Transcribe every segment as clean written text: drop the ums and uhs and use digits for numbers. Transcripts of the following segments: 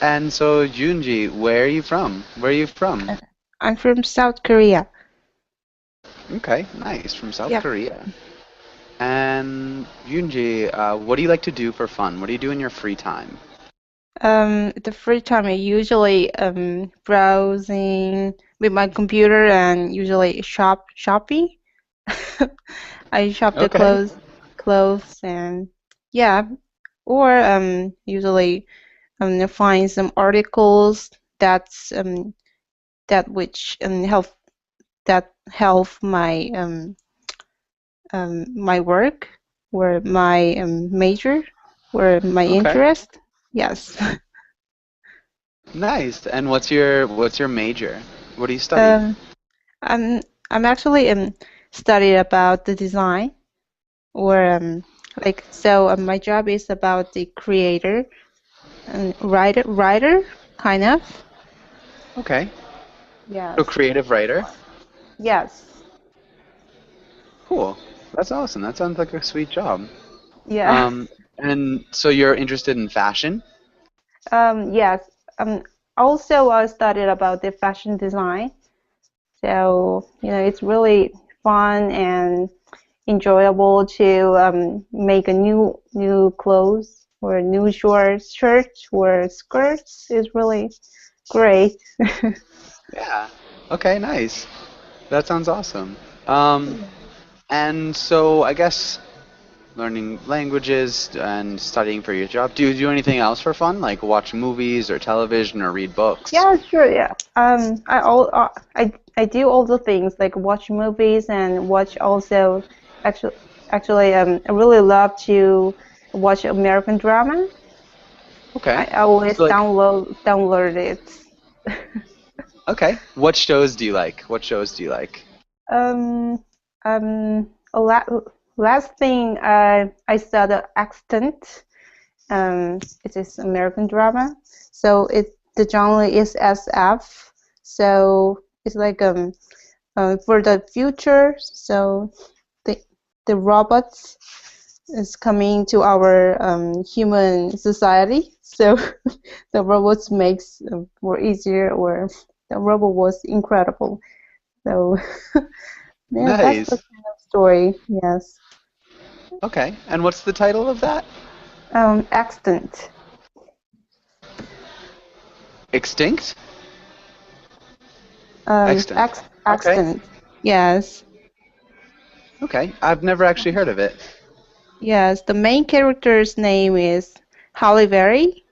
And so, Junji, where are you from? Where are you from? I'm from South Korea. Okay, nice, from South Yep. Korea. And Junji, what do you like to do for fun? What do you do in your free time? The free time I usually browsing with my computer and usually shopping. I shop the Okay. clothes and yeah, or usually find some articles that which help my work or my major or my Okay. interest. Yes. Nice. And what's your major? What do you study? Um, I'm I'm actually studied about the design or my job is about the creator and writer kind of. Okay. So Yes. creative writer. Yes. Cool. That's awesome. That sounds like a sweet job. Yeah. Um, and so you're interested in fashion? Yes. Um, Also I studied about the fashion design. So, it's really fun and enjoyable to make a new clothes or new shirts or skirts is really great. Yeah. Okay, nice. That sounds awesome. Um, and so I guess learning languages and studying for your job. Do you do anything else for fun, like watch movies or television or read books? Yeah, sure, yeah. I do all the things like watch movies and watch also actually I really love to watch American drama. I Okay. always So like, download it. okay. What shows do you like? What shows do you like? Um, la Last thing I saw the Accident. It is American drama. So the genre is SF. So it's like for the future. So the the robots is coming to our human society. So the robots makes more easier, or the robot was incredible. So yeah, that's the Nice. kind of story. Yes. Okay. And what's the title of that? Accident. Extinct? Extant. Okay. Accident. Yes. Okay. I've never actually heard of it. Yes. The main character's name is Halle Berry.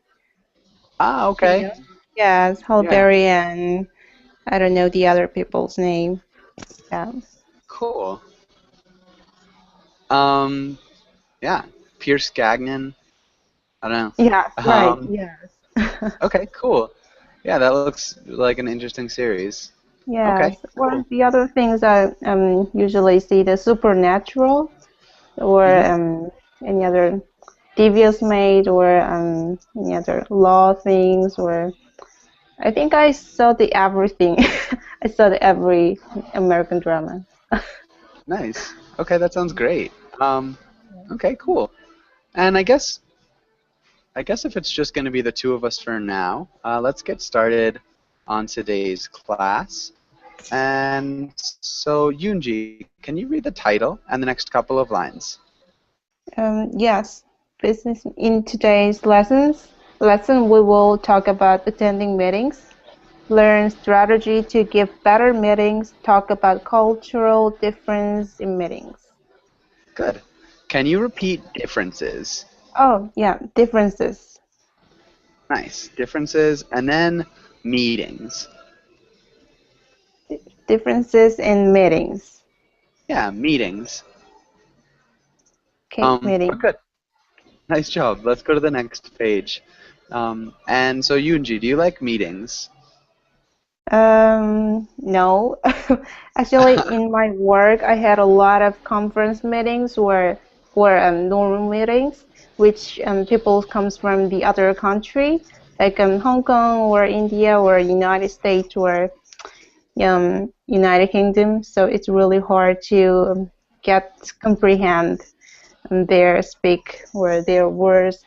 Ah, Do you okay. know? Yes, Halle Yeah. Berry, and I don't know the other people's name. Yeah. Cool. Um, yeah. Pierce Gagnon. I don't Yeah. know. Right. Yes. Okay, cool. Yeah, that looks like an interesting series. Okay, Yes. Or cool. the other things I usually see the supernatural or Hmm. any other devious made or any other law things or I think I saw the everything. I saw the every American drama. Nice. Okay, that sounds great. Um, okay, cool. And I guess if it's just going to be the two of us for now, let's get started on today's class. And so, Yoonji, can you read the title and the next couple of lines? Yes, business in today's lesson we will talk about attending meetings, learn strategy to give better meetings, talk about cultural difference in meetings. Good. Can you repeat differences? Oh, yeah, differences. Nice. Differences and then meetings. Differences in meetings. Yeah, meetings. Okay, But meeting. good. Nice job. Let's go to the next page. And so, Yoonji, do you like meetings? No. Actually, in my work, I had a lot of conference meetings or normal meetings, which people comes from the other country, like Hong Kong or India or United States or United Kingdom. So it's really hard to get comprehend their speak or their words.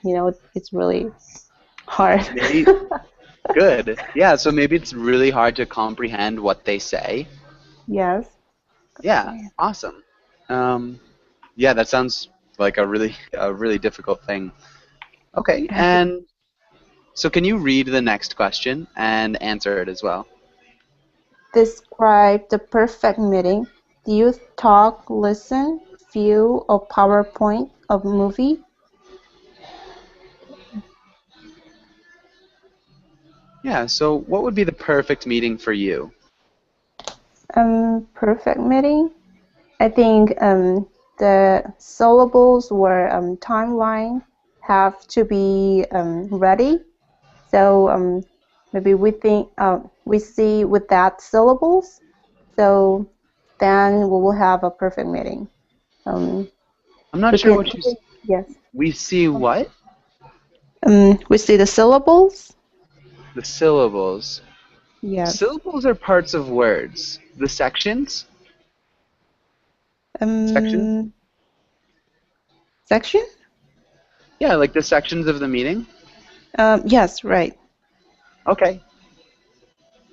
It's really. hard. Maybe good. Yeah, so maybe it's really hard to comprehend what they say. Yes. Yeah, Okay. awesome. Um, yeah, that sounds like a really difficult thing. Okay, and so can you read the next question and answer it as well? Describe the perfect meeting. Do you talk, listen, view, or PowerPoint of movie? Yeah, so what would be the perfect meeting for you? Perfect meeting. I think the syllables or timeline have to be ready. So maybe we see with that syllables. So then we will have a perfect meeting. Um, I'm not we sure can what yes. we see what? We see the syllables. The syllables. Yes. Syllables are parts of words. The sections? Sections? Um, Section? Yeah, like the sections of the meeting. Yes, right. Okay.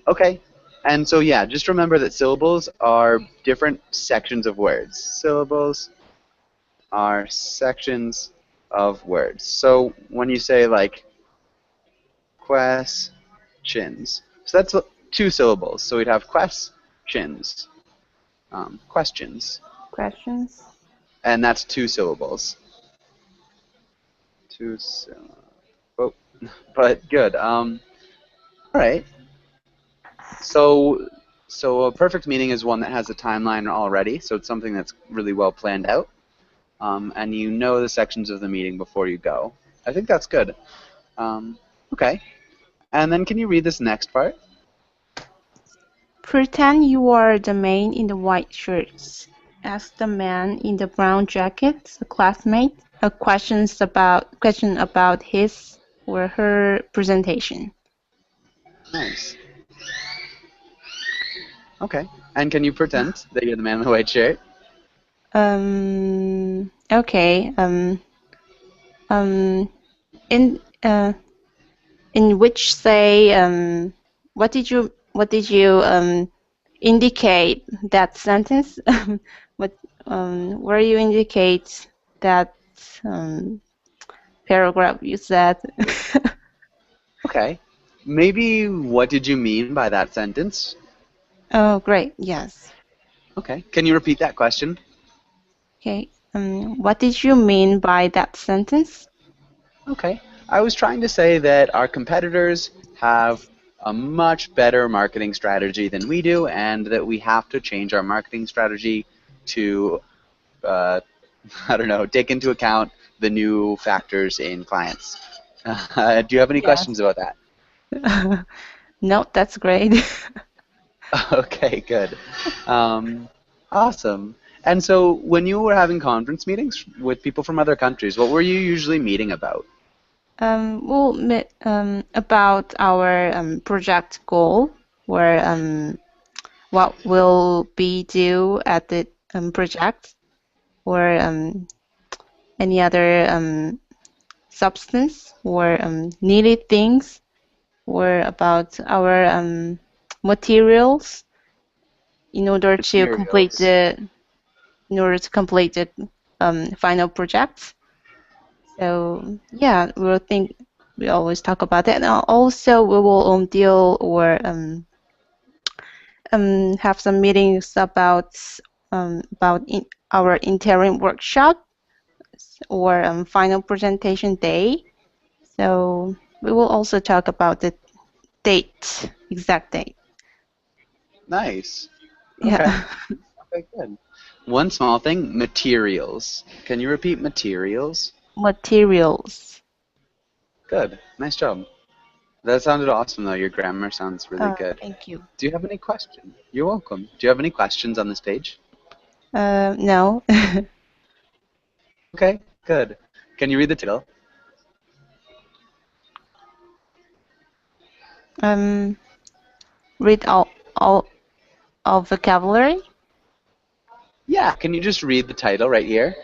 Okay. And so yeah, just remember that syllables are different sections of words. Syllables are sections of words. So when you say like questions, so that's two syllables. So we'd have questions, questions, Questions. and that's two syllables. Two syllables. Oh, but good. All right. So, so a perfect meeting is one that has a timeline already. So it's something that's really well planned out, and you know the sections of the meeting before you go. I think that's good. Okay. And then can you read this next part? Pretend you are the man in the white shirts. Ask the man in the brown jacket, a classmate, a question about his or her presentation. Nice. Okay. And can you pretend that you're the man in the white shirt? Okay. Um, in which say what did you indicate that sentence? what Where you indicate that um, paragraph you said? Okay. Maybe what did you mean by that sentence? Oh, great. Yes. Okay. Can you repeat that question? Okay. What did you mean by that sentence? Okay. I was trying to say that our competitors have a much better marketing strategy than we do, and that we have to change our marketing strategy to, uh, I don't know, take into account the new factors in clients. Do you have any questions Yes. about that? No, that's great. Okay, good. Um, awesome. And so, when you were having conference meetings with people from other countries, what were you usually meeting about? We'll meet about our project goal, or what will be due at the project, or any other substance or needed things, or about our materials in order to complete Materials. the final project. So yeah, we always talk about that. And also we will deal or have some meetings about our interim workshop or final presentation day. So we will also talk about the exact date. Nice. Okay. Yeah. Okay, good. One small thing, materials. Can you repeat materials? Materials. Good. Nice job. That sounded awesome, though. Your grammar sounds really good. Thank you. Do you have any questions? You're welcome. Do you have any questions on this page? No. Okay, good. Can you read the title? um, Read all vocabulary. Yeah, can you just read the title right here?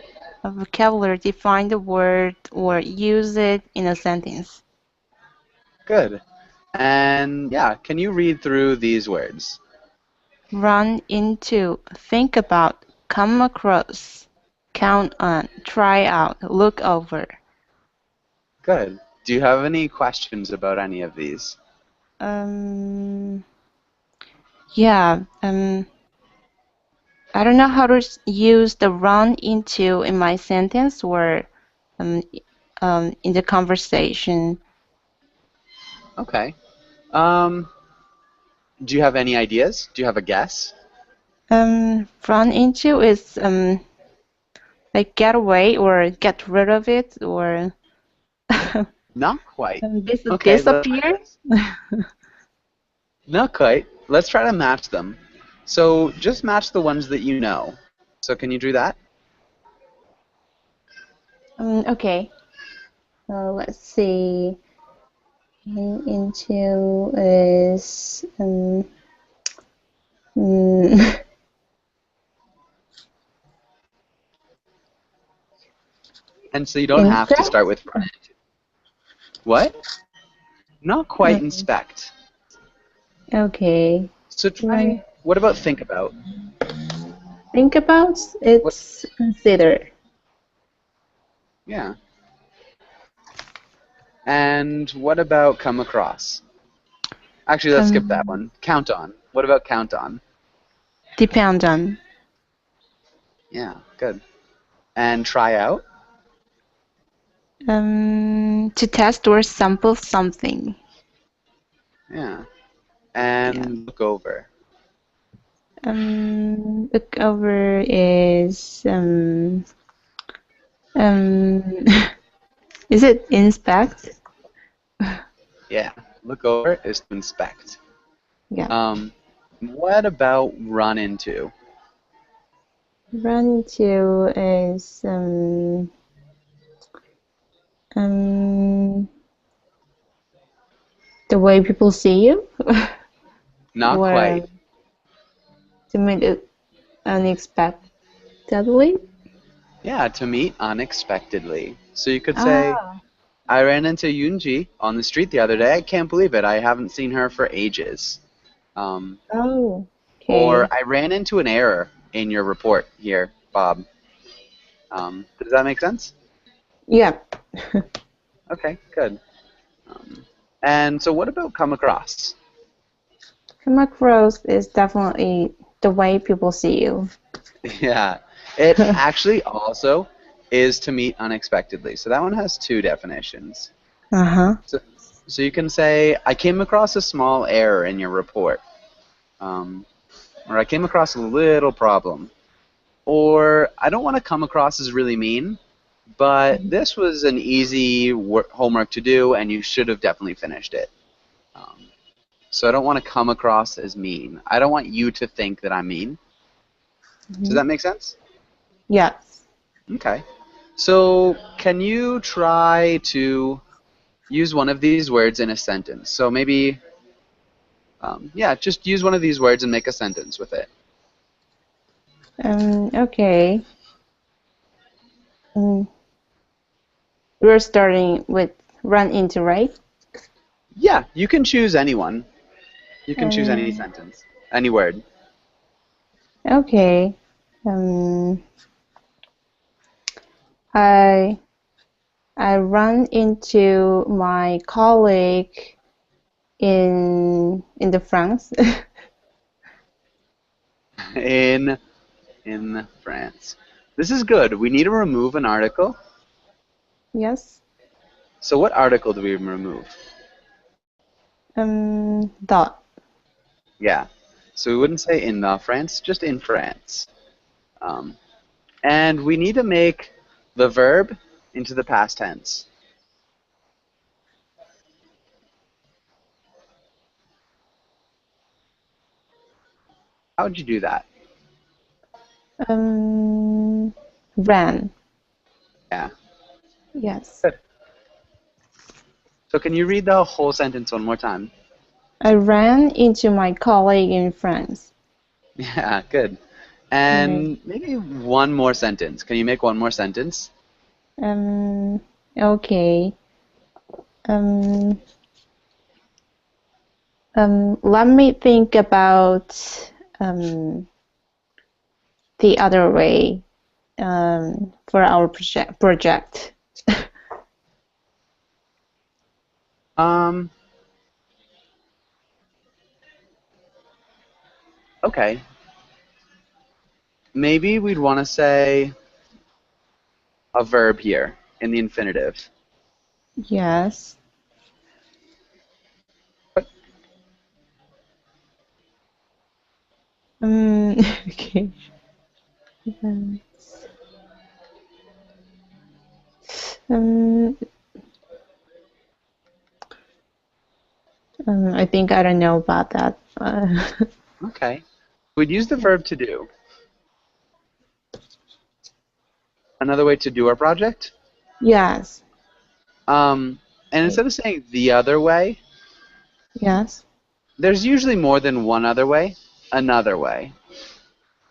A vocabulary, define the word or use it in a sentence. Good. And yeah, can you read through these words? Run into, think about, come across, count on, try out, look over. Good. Do you have any questions about any of these? Um, yeah, I don't know how to use the run into in my sentence or um, in the conversation. Okay. Um, do you have any ideas? Do you have a guess? Run into is like get away or get rid of it or Not quite. Okay, disappear. not quite. Let's try to match them. So just match the ones that you know. So can you do that? Okay. Let's see. Run into is mm, And so you don't have to start inspect. with run into. What? Not quite inspect. Okay. So Run. try, what about think about? Think about What? it's consider. Yeah. And what about come across? Actually, let's skip that Um, one. Count on. What about count on? depend on. Yeah, good. And try out? To test or sample something. Yeah. Yeah. And look over. Look over is um is it inspect? Yeah. Look over is to inspect. Yeah. Um, what about run into? Run into is um the way people see you Not or quite. to meet it unexpectedly. Yeah, to meet unexpectedly. So you could say, Ah. I ran into Yunji on the street the other day. I can't believe it. I haven't seen her for ages. Um, Oh. or Okay. I ran into an error in your report here, Bob. Does that make sense? Yeah. Okay, good. Um, and so what about come across? Come across is definitely the way people see you. Yeah, it actually also is to meet unexpectedly. So that one has two definitions. Uh-huh. So, so you can say, I came across a small error in your report. Um, or I came across a little problem. Or I don't want to come across as really mean, but this was an easy homework to do, and you should have definitely finished it. Um, so I don't want to come across as mean. I don't want you to think that I'm mean. Does Mm-hmm. that make sense? Yes. Okay. So can you try to use one of these words in a sentence? So maybe, yeah, just use one of these words and make a sentence with it. Okay. Um, we're starting with run into, right? Yeah, you can choose anyone. You can choose any Um, sentence, any word. okay. Um, I I run into my colleague in the France. In France. This is good. We need to remove an article. Yes. So what article do we remove? Dot. Yeah. So we wouldn't say in the France, just in France. Um, and we need to make the verb into the past tense. How would you do that? Ran. Yeah. Yes. Good. So can you read the whole sentence one more time? I ran into my colleague in France. Yeah, good. Okay. And maybe one more sentence. Can you make one more sentence? Um, okay. Um, Let me think about the other way for our project. Um, okay. Maybe we'd want to say a verb here in the infinitive. Yes. Okay. Um, um, I think I don't know about that. Okay. We'd use the verb to do. Another way to do our project. Yes. And instead of saying the other way, Yes. there's usually more than one other way. Another way.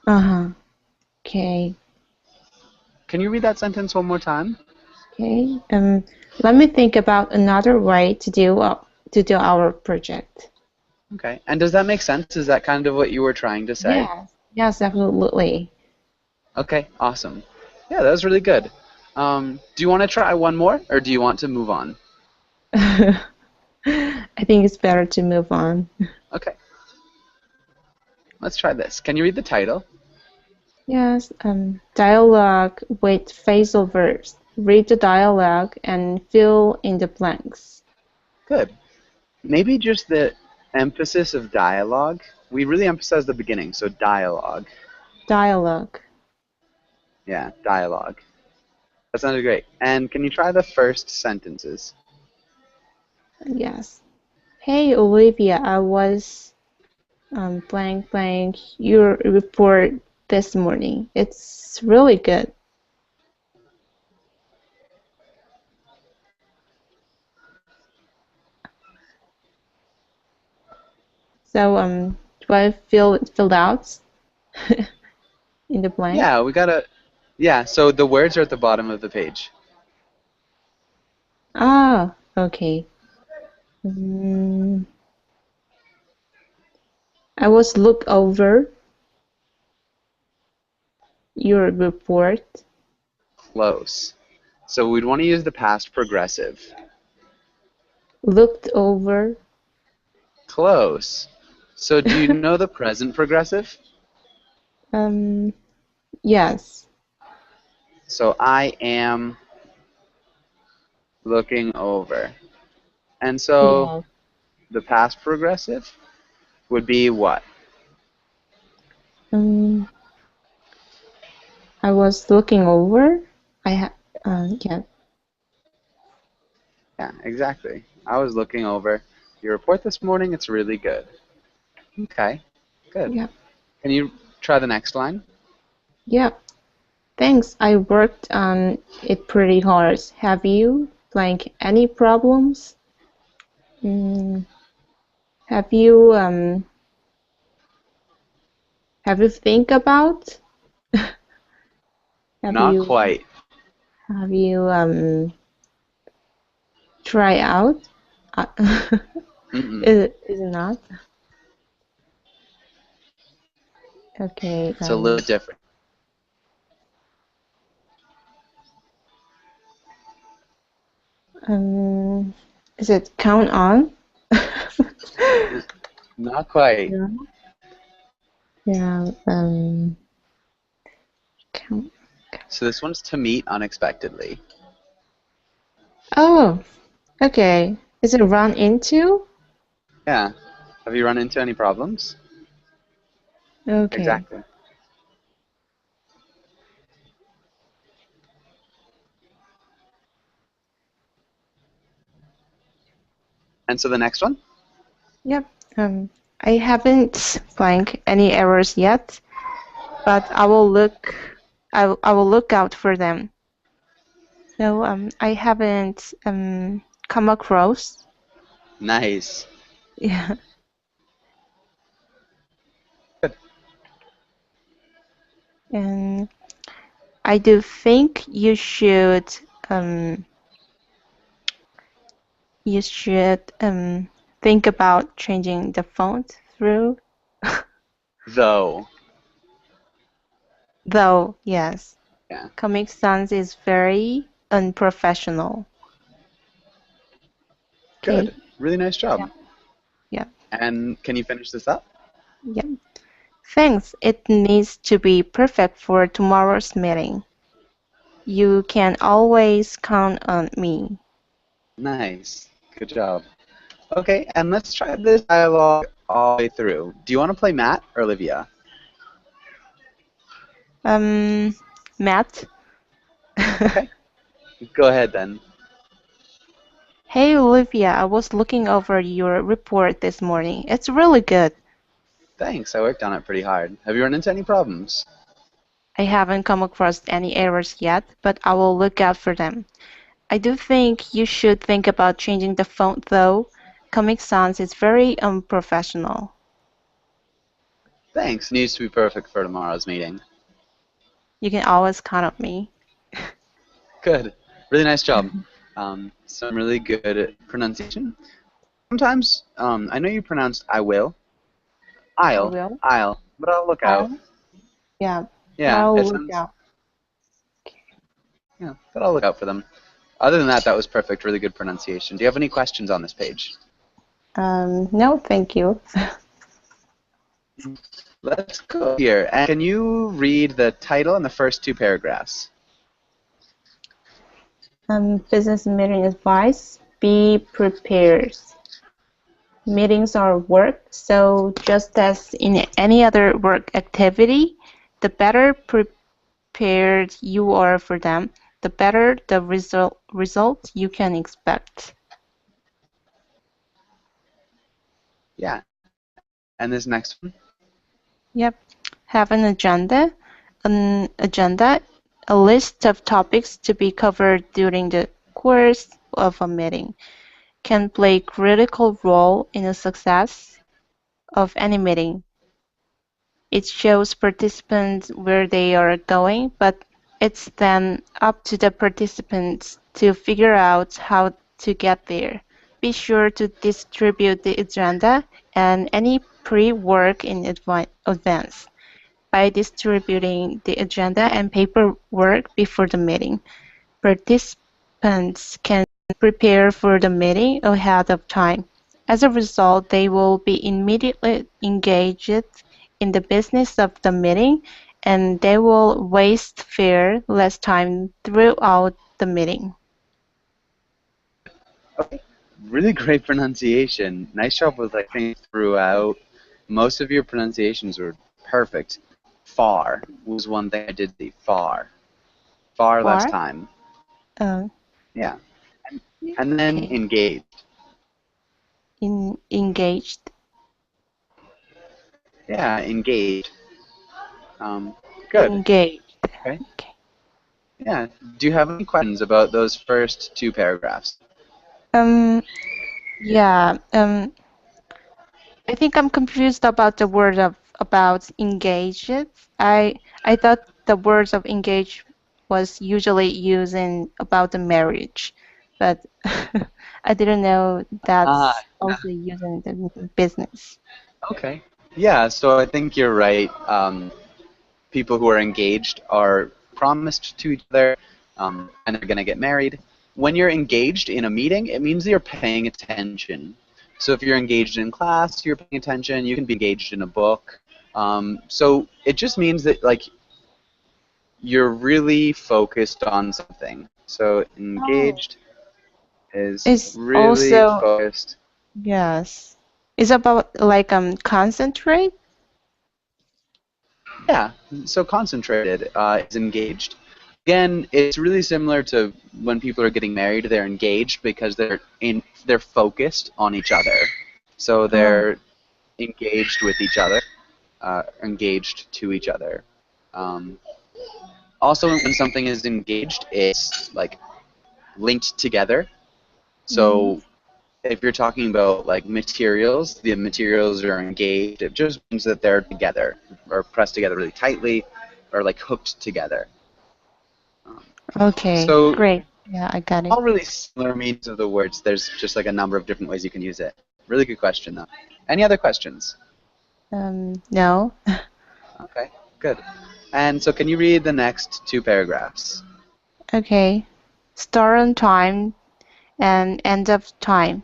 Uh-huh. Okay. Can you read that sentence one more time? Okay. Let me think about another way to do our project. Okay. And does that make sense? Is that kind of what you were trying to say? Yes. Yes, absolutely. Okay, awesome. Yeah, that was really good. Do you want to try one more, or do you want to move on? I think it's better to move on. Okay, let's try this. Can you read the title? Yes. Dialogue with phrasal verbs. Read the dialogue and fill in the blanks. Good. Maybe just the emphasis of dialogue. We really emphasize the beginning, so dialogue. Dialogue. Yeah, dialogue. That sounded great. And can you try the first sentences? Yes. Hey, Olivia, I was blank blank your report this morning. It's really good. So do I filled out in the blank? Yeah, we gotta. Yeah, so the words are at the bottom of the page. Ah, okay. Mm, I was look over your report. Close. So we'd want to use the past progressive. Looked over. Close. So do you know the present progressive? um, yes. So I am looking over. And so Yeah. the past progressive would be what? Um, I was looking over. Yeah. Yeah, exactly. I was looking over your report this morning. It's really good. Okay, good. Yeah. Can you try the next line? Yeah. Thanks. I worked on it pretty hard. Have you, like, any problems? Mm, have you think about? Have Not you quite. have you try out? Uh, Mm-mm. is it not? Okay. It's a little different. Um, is it count on? Not quite. Yeah. Yeah. Count. So this one's to meet unexpectedly. Oh, okay. Is it run into? Yeah. Have you run into any problems? Okay. Exactly. And so the next one? Yep. I haven't blank any errors yet, but I will look out for them. So I haven't come across. Nice. Yeah. Good. And I do think um you should think about changing the font through? Though. Though, yes, Yeah. Comic Sans is very unprofessional. Okay. Good. Really nice Yeah. job. Yeah. And can you finish this up? Yeah. Thanks. It needs to be perfect for tomorrow's meeting. You can always count on me. Nice. Good job. Okay, and let's try this dialogue all the way through. Do you want to play Matt or Olivia? Um, Matt? Okay, go ahead then. Hey Olivia, I was looking over your report this morning. It's really good. Thanks, I worked on it pretty hard. Have you run into any problems? I haven't come across any errors yet, but I will look out for them. I do think you should think about changing the font though. Comic Sans is very unprofessional. Thanks, needs to be perfect for tomorrow's meeting. You can always count on me. Good, really nice job. Some really good pronunciation. Sometimes, I know you pronounced I will, I I'll, will. I'll, but I'll look out. I'll, yeah, Yeah, I'll it look sounds, out. yeah, but I'll look out for them. Other than that, that was perfect, really good pronunciation. Do you have any questions on this page? No, thank you. Let's go here. And can you read the title and the first two paragraphs? Business meeting advice. Be prepared. Meetings are work, so just as in any other work activity, the better prepared you are for them, the better the result you can expect. Yeah. And this next one? Yep. Have an agenda, a list of topics to be covered during the course of a meeting can play a critical role in the success of any meeting. It shows participants where they are going, but it's then up to the participants to figure out how to get there. Be sure to distribute the agenda and any pre-work in advance. By distributing the agenda and paperwork before the meeting, participants can prepare for the meeting ahead of time. As a result, they will be immediately engaged in the business of the meeting and they will waste far less time throughout the meeting. Okay. Really great pronunciation. Nice job with like things throughout. Most of your pronunciations were perfect. Far was one thing I did see. Far. Far less Far? time. Uh, Yeah. And then okay. engaged. Engaged. Yeah, engaged. Um, good. Engaged. Okay. Okay. Yeah. Do you have any questions about those first two paragraphs? Um, yeah. I think I'm confused about the word of about engaged. I thought the words of engage was usually used in about the marriage, but I didn't know Ah, that's also used in the business. okay. Yeah, so I think you're right. People who are engaged are promised to each other, and they're going to get married. When you're engaged in a meeting, it means that you're paying attention. So if you're engaged in class, you're paying attention. You can be engaged in a book. So it just means that like you're really focused on something. So Oh, engaged is it's really also focused. yes. It's about like concentrate. Yeah, so concentrated is engaged. Again, it's really similar to when people are getting married. They're engaged because they're focused on each other. So Oh, they're engaged with each other, engaged to each other. Um, Also, when something is engaged, it's like linked together. mm, So if you're talking about like materials, the materials are engaged. It just means that they're together or pressed together really tightly or like hooked together. Um, okay, so great. Yeah, I got it. all really similar meanings of the words. There's just like a number of different ways you can use it. Really good question, though. Any other questions? No. Okay, good. And so can you read the next two paragraphs? Okay. Start on time and end of time.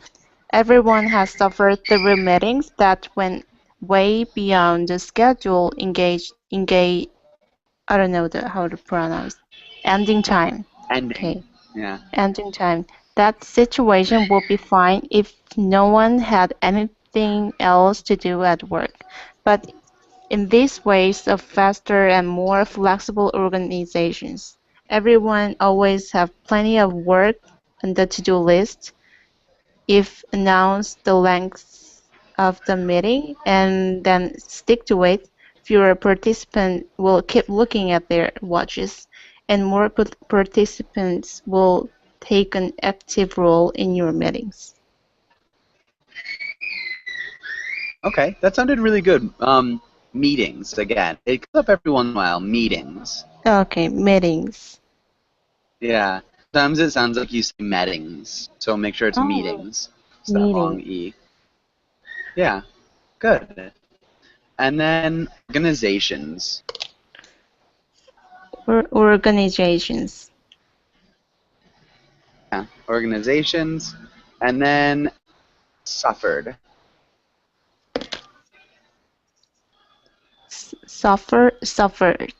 Everyone has suffered through meetings that went way beyond the schedule. I don't know how to pronounce. Ending time. Ending. Okay. Yeah. Ending time. That situation would be fine if no one had anything else to do at work. But in these ways of faster and more flexible organizations, everyone always have plenty of work on the to-do list. If announce the length of the meeting and then stick to it, fewer participants will keep looking at their watches, and more participants will take an active role in your meetings. Okay, that sounded really good. Meetings again. It comes up every once in a while. Meetings. Okay, meetings. Yeah. Sometimes it sounds like you say meetings, so make sure it's Oh, meetings. It's that long meeting. E. Yeah, good. And then organizations. Or organizations. Yeah, organizations. And then suffered. Suffered.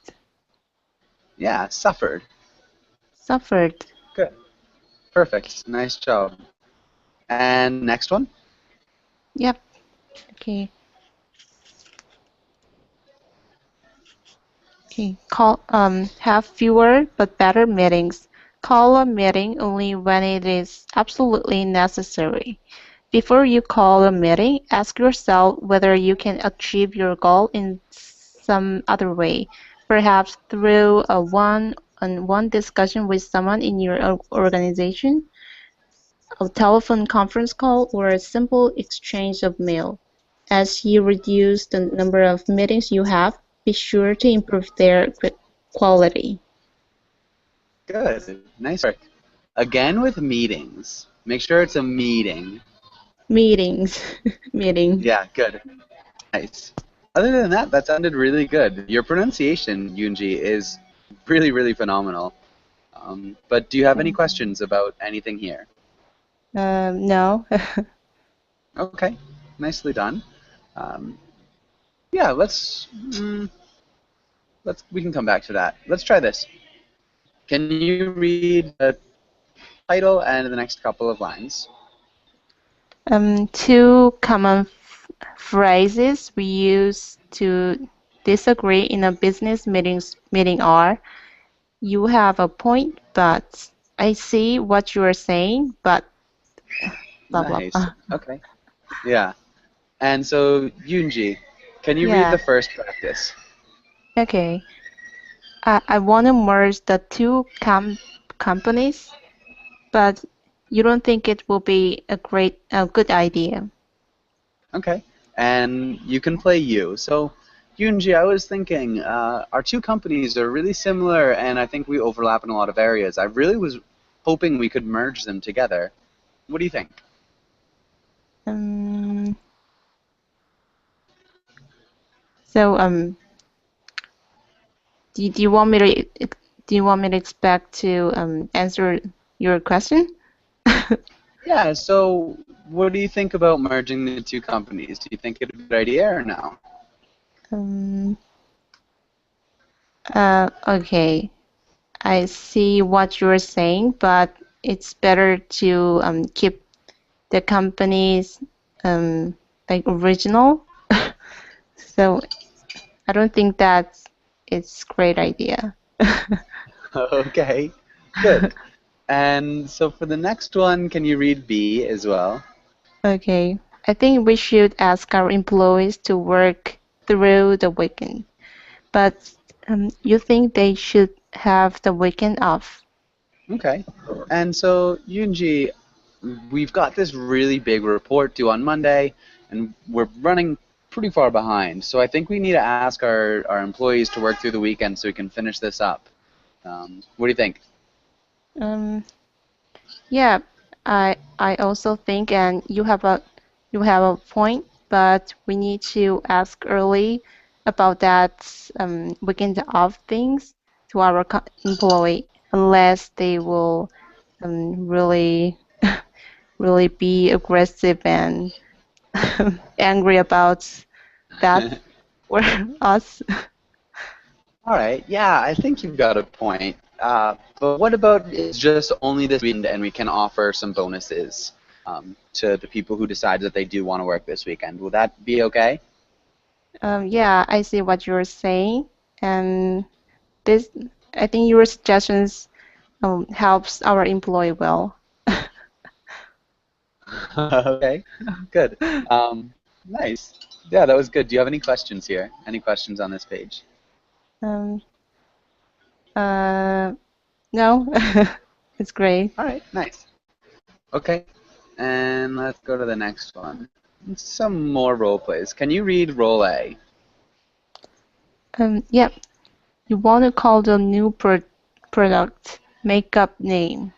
Yeah, suffered. Suffered. Good. Perfect. Nice job. And next one? Yep. Okay. Okay. Have fewer but better meetings. Call a meeting only when it is absolutely necessary. Before you call a meeting, ask yourself whether you can achieve your goal in some other way, perhaps through a one-on-one discussion with someone in your organization, a telephone conference call, or a simple exchange of mail. As you reduce the number of meetings you have, be sure to improve their quality. Good. Nice work. Again with meetings. Make sure it's a meeting. Meetings. Meeting. Yeah, good. Nice. Other than that, that sounded really good. Your pronunciation, Yunji, is really, really phenomenal. But do you have any questions about anything here? No. Okay, nicely done. Um, yeah, we can come back to that. Let's try this. Can you read the title and the next couple of lines? Two common phrases we use to disagree in a business meeting are "You have a point, but I see what you are saying, but blah blah Nice. blah." Okay. Yeah. And so, Yunji, can you read Yeah. the first practice? Okay. I want to merge the two companies, but you don't think it will be a good idea. Okay. And you can play you. So, Yunji, I was thinking, our two companies are really similar, and I think we overlap in a lot of areas. I really was hoping we could merge them together. What do you think? Um, so do you want me to expect to answer your question? Yeah, so what do you think about merging the two companies? Do you think it's a good idea or no? um, okay. I see what you're saying, but it's better to keep the companies like original. So I don't think that it's great idea. Okay, good. And so for the next one, can you read B as well? Okay. I think we should ask our employees to work through the weekend, but you think they should have the weekend off? Okay. And so, Yunji, we've got this really big report due on Monday, and we're running pretty far behind. So I think we need to ask our employees to work through the weekend so we can finish this up. What do you think? Um, yeah, I also think, and you have a point, but we need to ask early about that weekend off things to our employee, unless they will really really be aggressive and angry about that for us. All right. Yeah, I think you've got a point. But what about it's just only this weekend and we can offer some bonuses to the people who decide that they do want to work this weekend? Will that be okay? Yeah, I see what you're saying, and this I think your suggestions helps our employee well. Okay, good. Nice. Yeah, that was good. Do you have any questions here? Any questions on this page? Um, uh, no, it's great. All right, nice. Okay, and let's go to the next one. Some more role plays. Can you read role A? Yeah, you want to call the new product makeup name.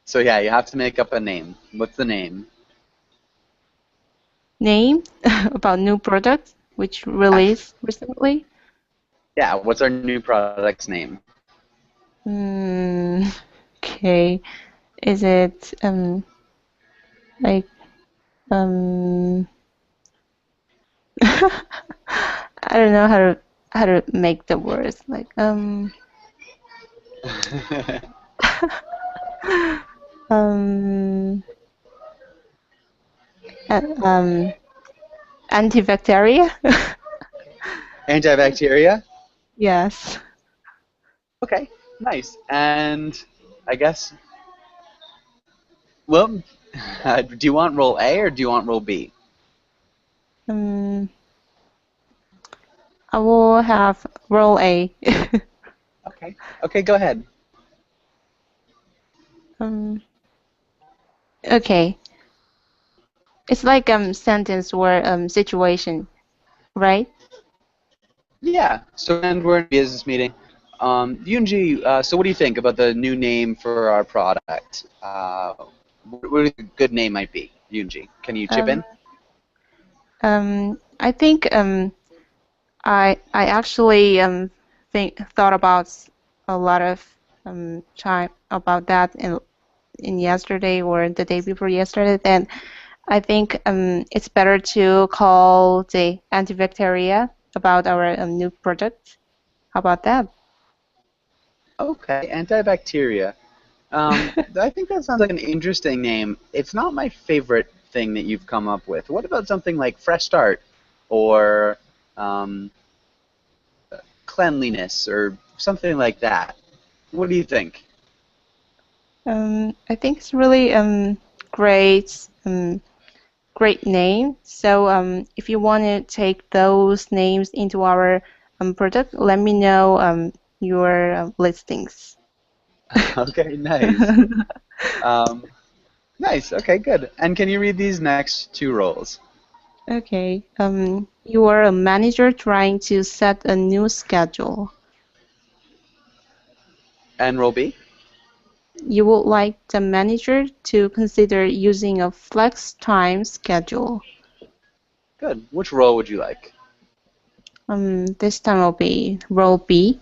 So yeah, you have to make up a name. What's the name? Name about new product which Yeah, released recently. yeah. What's our new product's name? Hmm. Okay. Is it like um I don't know how to make the words like um uh, um antibacteria. Antibacteria? Yes. Okay, nice. And I guess, well, do you want role A or do you want role B? Um, I will have role A. Okay. Okay, go ahead. um, okay. It's like sentence or situation, right? Yeah. So, and we're in a business meeting. Yunji, so what do you think about the new name for our product? What do you think a good name might be, Yunji? Can you chip Um, in? I think I actually thought about a lot of time about that in yesterday or the day before yesterday. Then I think it's better to call the antibacteria about our new product. How about that? Okay, antibacteria. I think that sounds like an interesting name. It's not my favorite thing that you've come up with. What about something like Fresh Start or um, Cleanliness or something like that? What do you think? I think it's really great great name. So if you want to take those names into our product, let me know your listings. Okay, nice. Um, nice. Okay, good. And can you read these next two roles? Okay. You are a manager trying to set a new schedule. And role B? You would like the manager to consider using a flex time schedule. Good. Which role would you like? This time will be role B.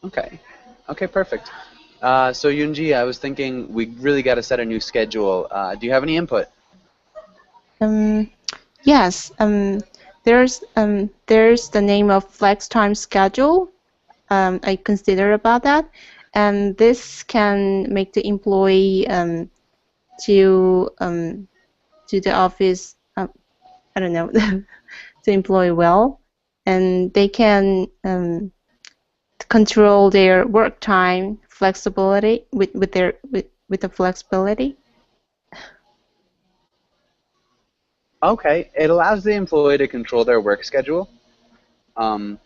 Okay. Okay, perfect. So Yunji, I was thinking we really got to set a new schedule. Do you have any input? Um, yes. There's the name of flex time schedule. I consider about that, and this can make the employee to the office. I don't know, to employ well, and they can control their work time flexibility with the flexibility. Okay. It allows the employee to control their work schedule, um,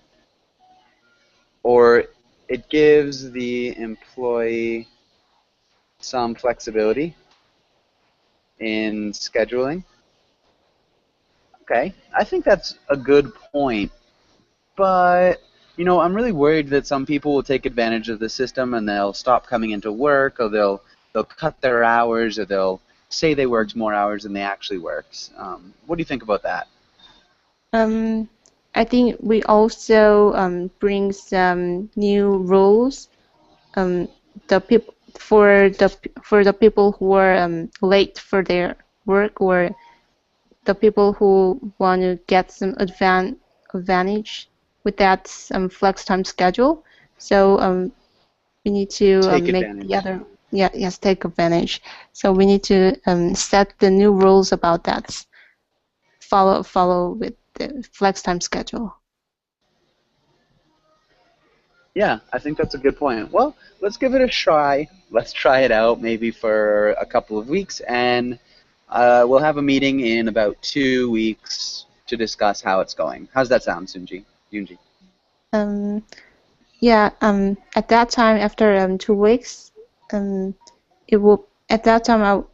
or it gives the employee some flexibility in scheduling. Okay. I think that's a good point. But I'm really worried that some people will take advantage of the system and they'll stop coming into work, or they'll cut their hours, or they'll say they worked more hours than they actually worked. What do you think about that? Um, I think we also bring some new rules. Um, the people for the people who are late for their work, or the people who want to get some advantage with that flex time schedule. So we need to Take make the advantage. other, yeah, yes, take advantage. So we need to set the new rules about that. Follow with the flex time schedule. Yeah, I think that's a good point. Well, let's give it a try. Let's try it out maybe for a couple of weeks, and we'll have a meeting in about 2 weeks to discuss how it's going. How's that sound, Sunji? Yunji? Um, yeah. At that time, after 2 weeks, um, it will. At that time,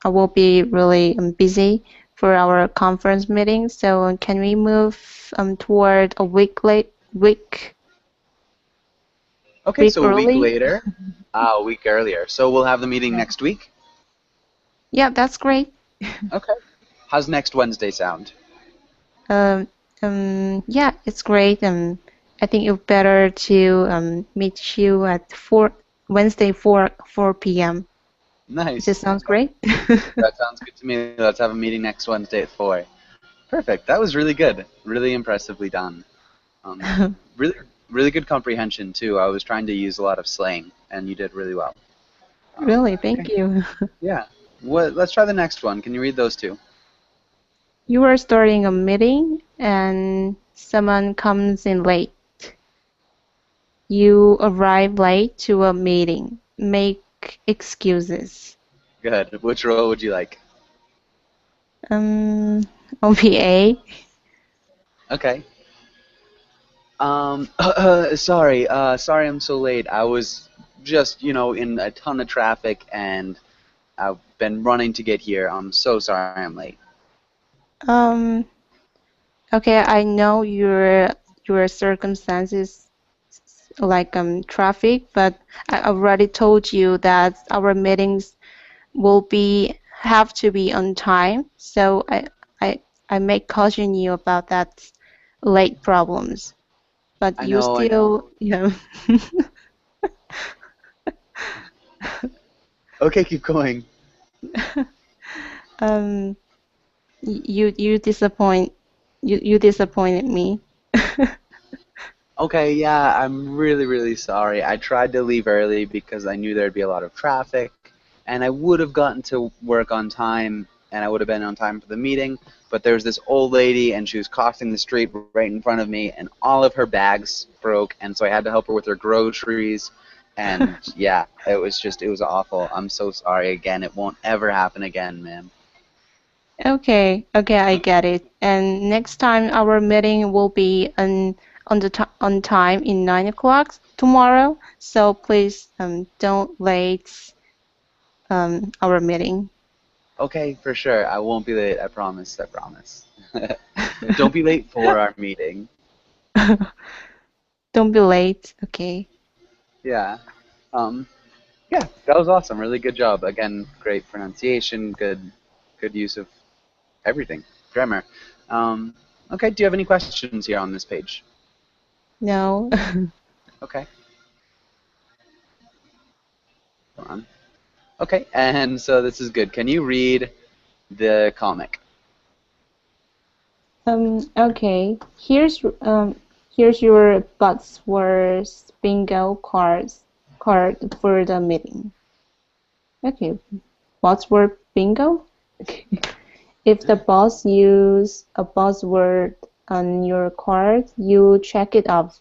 I will be really busy for our conference meeting. So can we move toward a Okay, week so a week early? later, a week earlier. So we'll have the meeting Yeah. next week? Yeah, that's great. Okay. How's next Wednesday sound? Um, yeah, it's great. I think it's better to meet you at Wednesday 4 p.m. Does it Nice. sounds Okay. great? That sounds good to me. Let's have a meeting next Wednesday at 4. Perfect. That was really good. Really impressively done. Um, really, really good comprehension too. I was trying to use a lot of slang, and you did really well. Really, thank Okay. you. Yeah. Let's try the next one. Can you read those two? You are starting a meeting and someone comes in late. You arrive late to a meeting. Make excuses. Good. Which role would you like? Um, OPA. Okay. Sorry. Sorry I'm so late. I was just, in a ton of traffic, and I've been running to get here. I'm so sorry I'm late. Um, okay, I know your circumstances like traffic, but I already told you that our meetings will be have to be on time. So I I may caution you about that late problems. But I you know, I know. still, Okay, keep going. um, you disappoint you disappointed me. Okay, yeah, I'm really, really sorry. I tried to leave early because I knew there'd be a lot of traffic, and I would have gotten to work on time, and I would have been on time for the meeting, but there was this old lady, and she was crossing the street right in front of me, and all of her bags broke, and so I had to help her with her groceries, and yeah, it was awful. I'm so sorry again. It won't ever happen again, ma'am. Okay, okay, I get it. And next time our meeting will be on time in 9 o'clock tomorrow. So please don't late our meeting. Okay, for sure. I won't be late. I promise. I promise. Don't be late for our meeting. Don't be late. Okay. Yeah. Um, yeah, that was awesome. Really good job. Again, great pronunciation, good use of everything. Grammar. Um, okay, do you have any questions here on this page? No. Okay, come on. Okay, and so this is good. Can you read the comic? Okay. Here's your buzzwords bingo card for the meeting. Okay. Buzzword bingo? Okay. If the boss use a buzzword on your card, you check it off.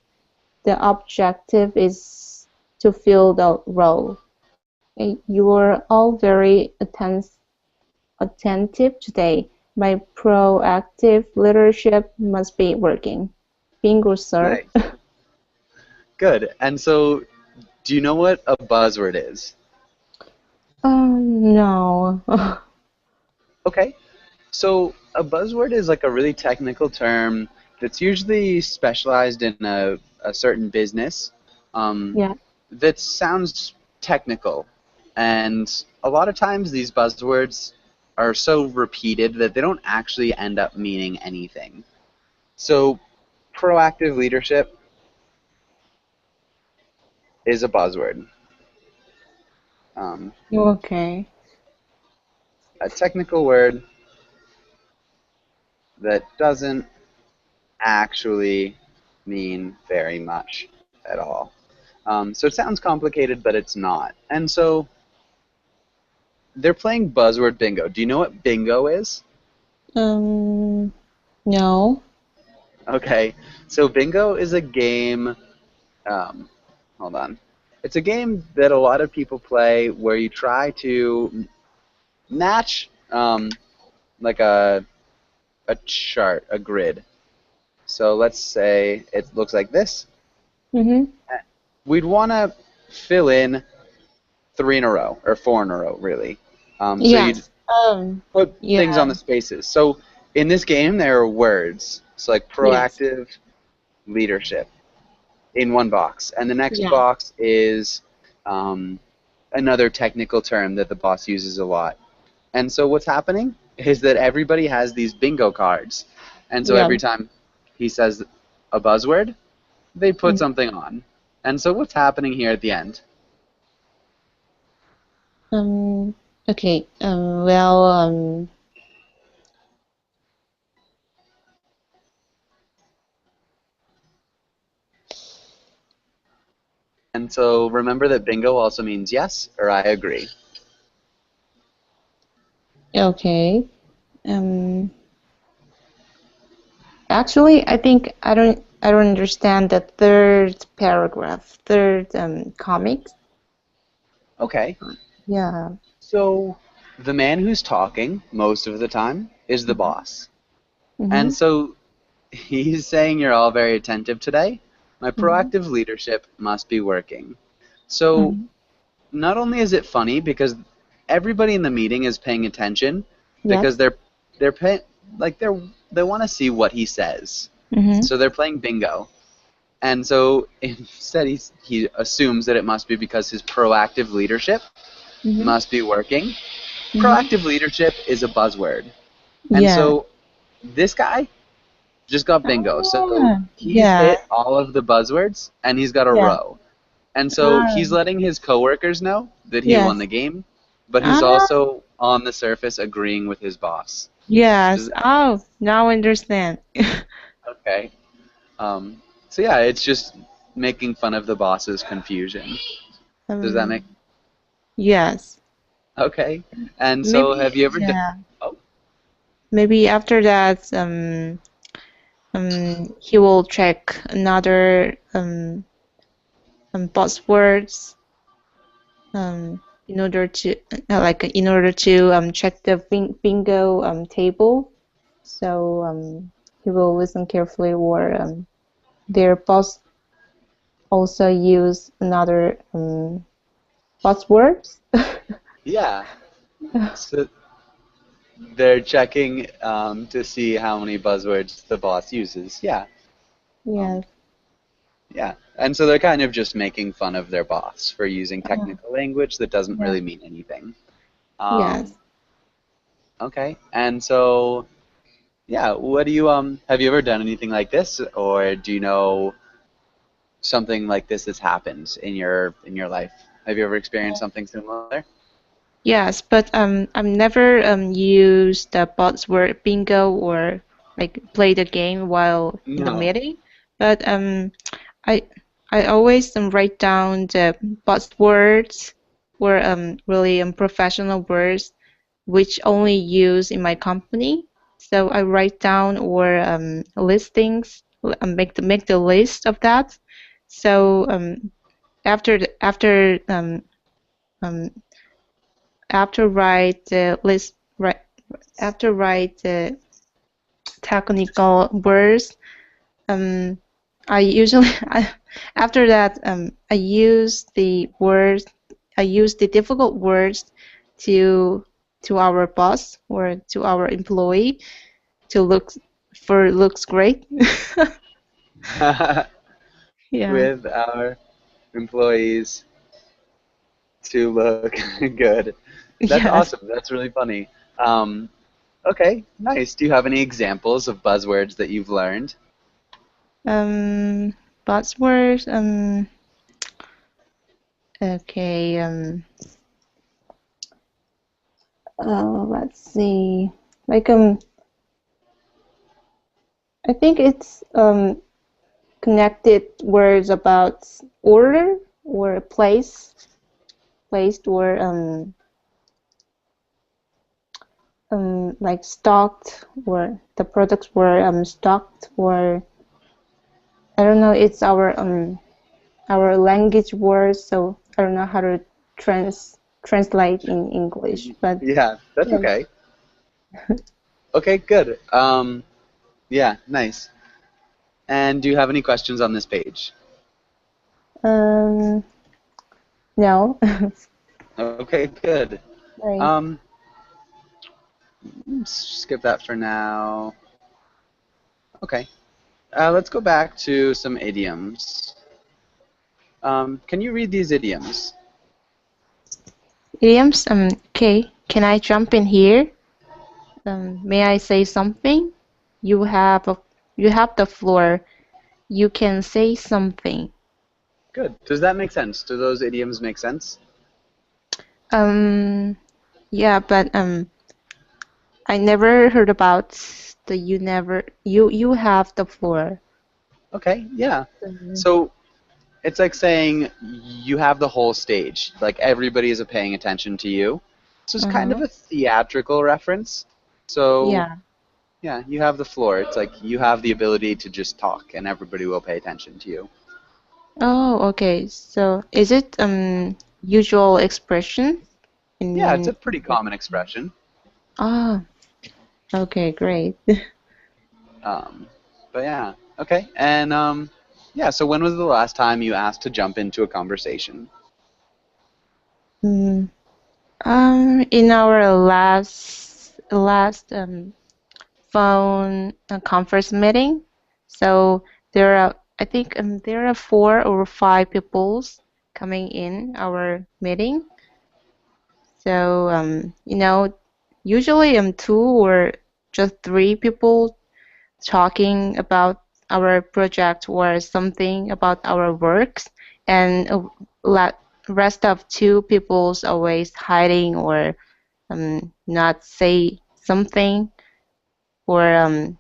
The objective is to fill the role. Okay, you are all very attentive today. My proactive leadership must be working. Bingo, sir. Nice. Good. And so, do you know what a buzzword is? No. Okay. So a buzzword is like a really technical term that's usually specialized in a certain business, um, Yeah. that sounds technical. And a lot of times these buzzwords are so repeated that they don't actually end up meaning anything. So proactive leadership is a buzzword. Um, Okay. a technical word that doesn't actually mean very much at all. So it sounds complicated, but it's not. And so they're playing buzzword bingo. Do you know what bingo is? Um, no. Okay, so bingo is a game. Um, hold on. It's a game that a lot of people play where you try to match like a chart, a grid. So let's say it looks like this. Mm-hmm. We'd want to fill in three in a row, or four in a row, really. So you'd Yes. put things Yeah. on the spaces. So in this game, there are words. So like Yes. proactive leadership in one box, and the next Yeah. box is um, another technical term that the boss uses a lot. And so what's happening is that everybody has these bingo cards, and so Yeah. every time he says a buzzword, they put Mm. something on. And so what's happening here at the end? Um, okay. Well, And so remember that bingo also means yes or I agree. okay. Um, Actually, I think I don't understand the third paragraph, third comics. Okay. Yeah. So the man who's talking most of the time is the boss. And Mm-hmm. so he's saying you're all very attentive today. My Mm-hmm. proactive leadership must be working. So Mm-hmm. not only is it funny because everybody in the meeting is paying attention because Yes. they're pay, like they want to see what he says. Mm-hmm. So they're playing bingo. And so instead he assumes that it must be because his proactive leadership Mm-hmm. must be working. Mm-hmm. Proactive leadership is a buzzword. And Yeah. so this guy just got bingo. So Ah, he's yeah. hit all of the buzzwords and he's got a Yeah. row. And so Ah, he's letting his coworkers know that he won yes. the game, but he's Ah, also on the surface agreeing with his boss. yes. Does, Oh, now I understand. okay. Um, so yeah, it's just making fun of the boss's confusion. Does that make Um, yes. okay? And so Maybe, have you ever done? yeah. Oh, Maybe after that, he will check another buzzwords in order to check the bingo table. So he will listen carefully, or their boss also use another buzzwords. yeah. So they're checking to see how many buzzwords the boss uses. Yeah. Um, Yes. yeah. And so they're kind of just making fun of their boss for using Uh, technical language that doesn't yeah. really mean anything. Um, Yes. okay. And so, yeah, what do you have you ever done anything like this, or do you know something like this that's happened in your life? Have you ever experienced something similar? Yes, but I've never used the buzzword bingo or like play the game while in the No. meeting. But I I always write down the buzzwords or really professional words which only use in my company. So I write down or listings, make the list of that. So um, after write the list right after write the technical words, um, I usually after that I use the difficult words to our boss or to our employee to looks great. Yeah. With our employees. to look good. That's Yes. awesome. That's really funny. Um, okay, nice. Do you have any examples of buzzwords that you've learned? Um, Buzzwords. Okay. Let's see. Like I think it's connected words about order or place, placed or like stocked or the products were stocked or I don't know. It's our language words, so I don't know how to translate in English, but Yeah, that's yes. okay. Okay, good. Yeah, nice. And do you have any questions on this page? Um, no. Okay, good. Right. Um, skip that for now. Okay. Let's go back to some idioms. Can you read these idioms? Idioms. Okay. Can I jump in here? May I say something? You have a, you have the floor. You can say something. Good. Does that make sense? Do those idioms make sense? Um, yeah, but I never heard about the you have the floor. Okay, yeah. Um, So it's like saying you have the whole stage, like everybody is paying attention to you. So it's kind of uh-huh. a theatrical reference. So Yeah. yeah, you have the floor. It's like you have the ability to just talk, and everybody will pay attention to you. Oh, okay. So is it usual expression Yeah, it's in a pretty common expression. ah, okay, great. Um, but yeah, okay. And yeah, so when was the last time you asked to jump into a conversation? Mm, in our last phone conference meeting, so there are I think there are 4 or 5 peoples coming in our meeting. So usually two or just 3 people talking about our project or something about our works, and rest of 2 people's always hiding or not say something, or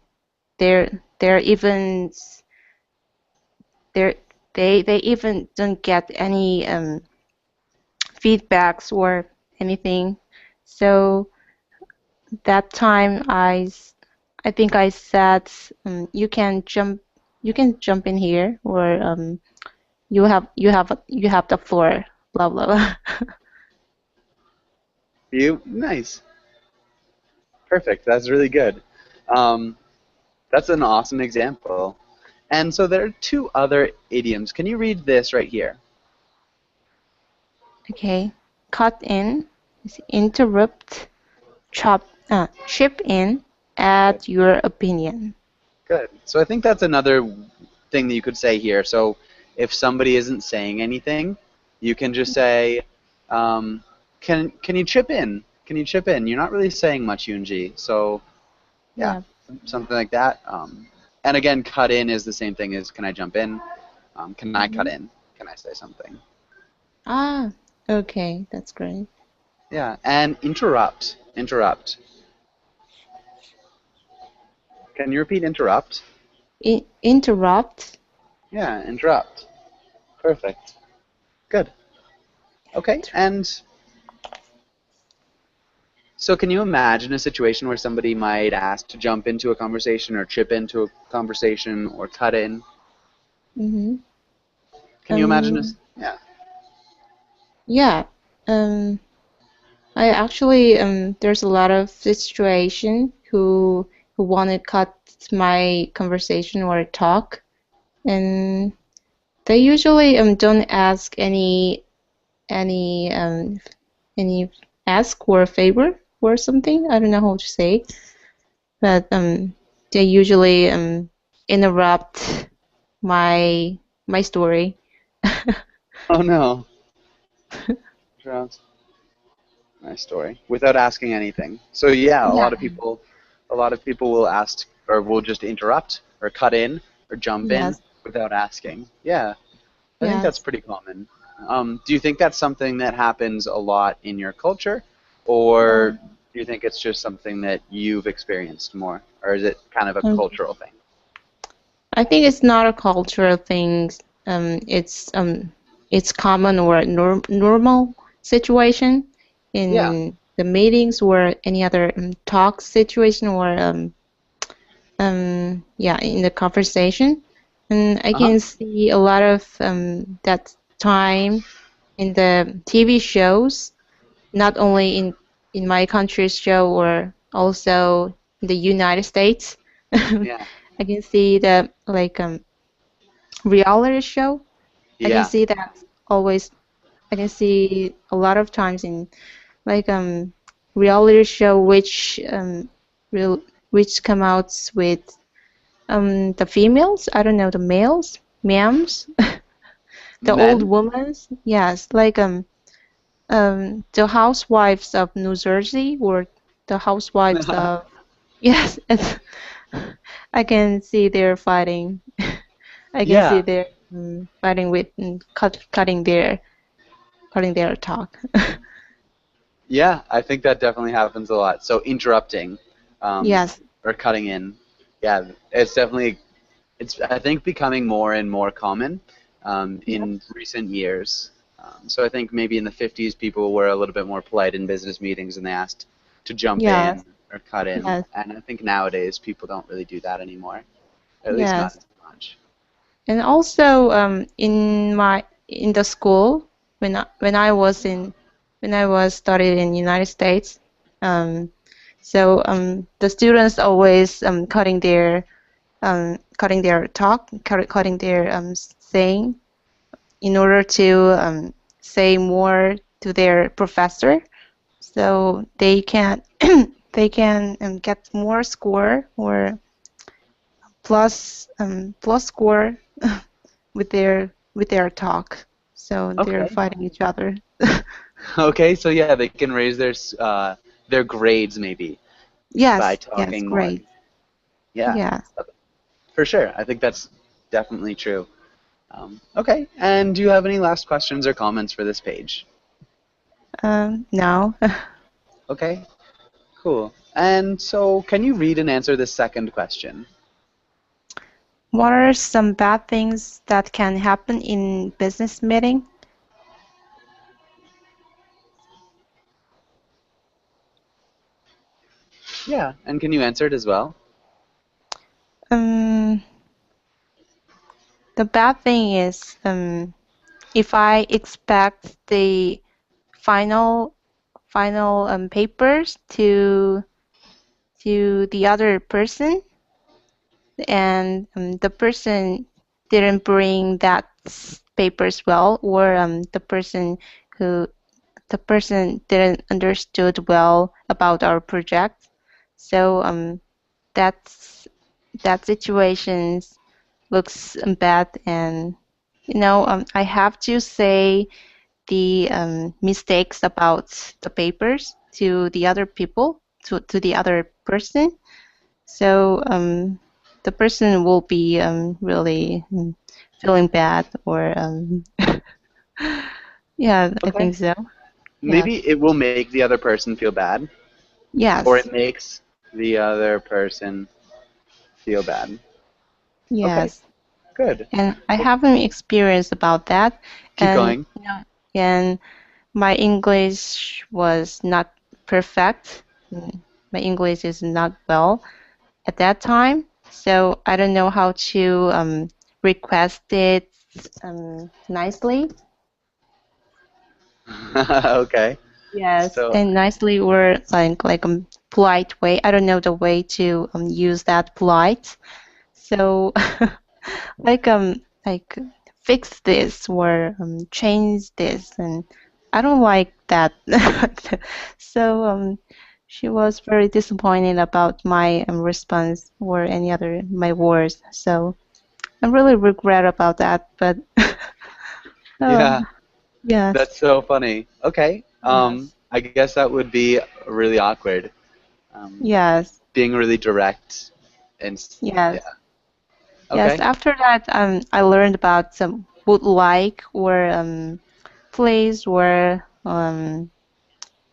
they're even they're, they even don't get any feedbacks or anything. So that time I think I said you can jump in here, or you have the floor, blah blah blah. You nice, perfect. That's really good. Um, that's an awesome example. And so there are two other idioms. Can you read this right here? Okay, cut in is interrupt, chip in, Good. add your opinion. Good. So I think that's another thing that you could say here. So if somebody isn't saying anything, you can just say, can you chip in? Can you chip in? You're not really saying much, Yoonji. So yeah, Yeah. something like that. And again, cut in is the same thing as can I jump in? Can I cut Mhm. in? Can I say something? Ah, okay, that's great. Yeah, and interrupt. Interrupt. Can you repeat interrupt? Interrupt. Yeah, interrupt. Perfect. Good. Okay, and so can you imagine a situation where somebody might ask to jump into a conversation or chip into a conversation or cut in? Mm-hmm. Can you imagine this? Yeah. Yeah. Um, I actually there's a lot of situation who want to cut my conversation or talk, and they usually don't ask any any ask or favor or something. I don't know how to say, but they usually interrupt my story. Oh no. Interrupt my story without asking anything. So yeah, Yeah. a lot of people will ask or will just interrupt or cut in or jump in Yes. without asking. Yeah, I think that's Yes. pretty common. Do you think that's something that happens a lot in your culture, or Um, do you think it's just something that you've experienced more, or is it kind of a um, cultural thing? I think it's not a cultural thing. It's common or normal situation Yeah. in the meetings or any other talk situation or yeah, in the conversation. And I Uh-huh. can see a lot of that time in the TV shows, not only in my country's show or also in the United States. Yeah. I can see the like reality show. I can Yeah. see that always. I can see a lot of times in like reality show real which come out with the females. I don't know the males, ma'ams, the old Men? women. Yes, like the housewives of New Jersey or the housewives of yes. I can see they're fighting. I can see Yeah. they're fighting with cutting their talk. Yeah, I think that definitely happens a lot. So interrupting, Yes, or cutting in, yeah, it's definitely it's I think becoming more and more common in yes, recent years. So I think maybe in the 50s people were a little bit more polite in business meetings and they asked to jump yes, in or cut in. yes, And I think nowadays people don't really do that anymore, at least not yes. as much. And also in the school when I was studied in United States, um, so the students always cutting their talk, cutting their saying in order to say more to their professor, so they can they can get more score or plus score with their talk. So they're Okay. fighting each other. Okay, so yeah, they can raise their grades maybe by Yes, yes, talking more. great. Yeah, Yes. for sure. I think that's definitely true. Okay, and do you have any last questions or comments for this page? No. Okay, cool. And so, can you read and answer the second question? What are some bad things that can happen in business meeting? Yeah, and can you answer it as well? Um, the bad thing is if I expect the final papers to the other person and the person didn't bring that papers well or who the person didn't understood well about our project, so that's that situations looks bad, and I have to say the mistakes about the papers to the other people, to the other person. So the person will be really feeling bad, or yeah, I Okay. think so. Yes, Maybe it will make the other person feel bad, or yes, it makes the other person feel bad. Okay, yes. good. And I Well, haven't experienced about that, keep and going. and my English was not perfect. My English is not well at that time, so I don't know how to request it nicely. Okay. Yes, So, and nicely or like a polite way. I don't know the way to use that polite. So like fix this or change this, and I don't like that. So she was very disappointed about my response or any other my words. So I really regret about that. But uh, yeah. Yes. That's so funny. Okay. Yes. I guess that would be really awkward. Um, Yes. being really direct yeah. Yes. Yes. Okay. After that, I learned about some would like or please or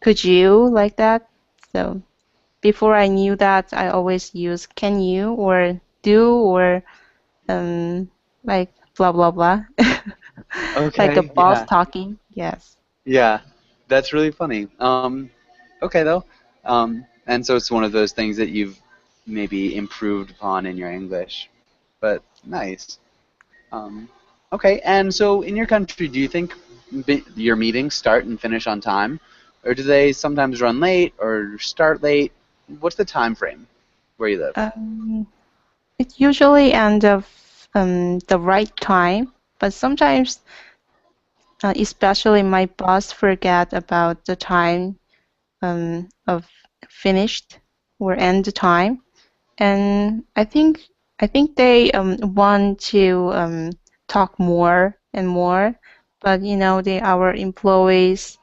could you like that. So before I knew that, I always use can you or do or um like blah blah blah, like the Okay. boss Yeah. talking. Yes. Yeah. That's really funny. Okay though. And so it's one of those things that you've maybe improved upon in your English. But nice. Um, okay. And so in your country, do you think your meetings start and finish on time, or do they sometimes run late or start late? What's the time frame where you live? Um, it usually end of the right time, but sometimes, especially my boss forget about the time of finished or end time, and I think they want to talk more and more, but our employees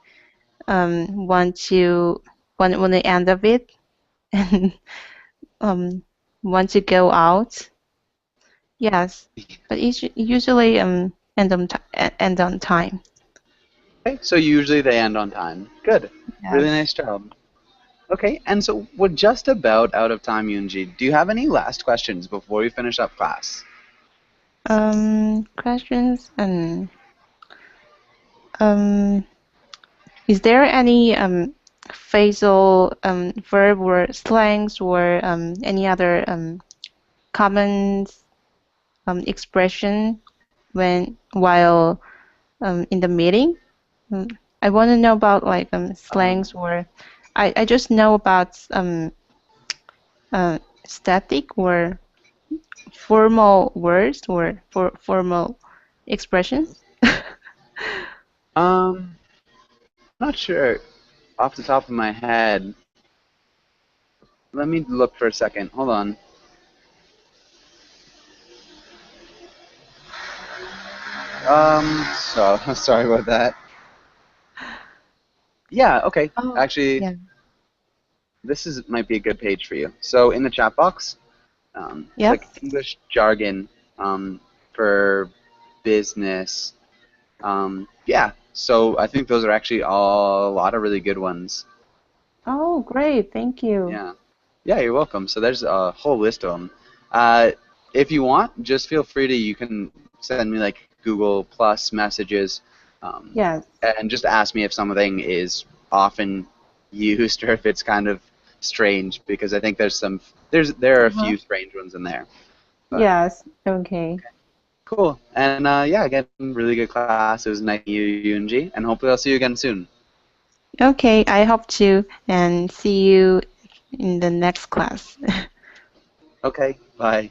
want to when they end of it and um, want to go out. Yes, but usually end on time. Okay, so usually they end on time. Good. Really Yes. nice job. Okay, and so we're just about out of time, Yunji. Do you have any last questions before we finish up class? Questions and um, is there any phrasal verb or slangs or any other common expression when while in the meeting? Mm, I want to know about like Um, slangs or I just know about static or formal words or formal expressions. um, not sure off the top of my head. Let me look for a second. Hold on. So sorry about that. Yeah, okay. Oh, Actually, yeah. this is might be a good page for you. So in the chat box, it's like Yes. English jargon for business. Yeah, so I think those are actually all a lot of really good ones. Oh, great. Thank you. Yeah. Yeah, you're welcome. So there's a whole list of them. Uh, if you want, just feel free to, you can send me like Google Plus messages, um, Yes. and just ask me if something is often used or if it's kind of strange because I think there are a Uh-huh. few strange ones in there. But Yes. Okay. cool. And yeah, again, really good class. It was nice to meet you, Yoonji, and hopefully I'll see you again soon. Okay. I hope to and see you in the next class. Okay, bye.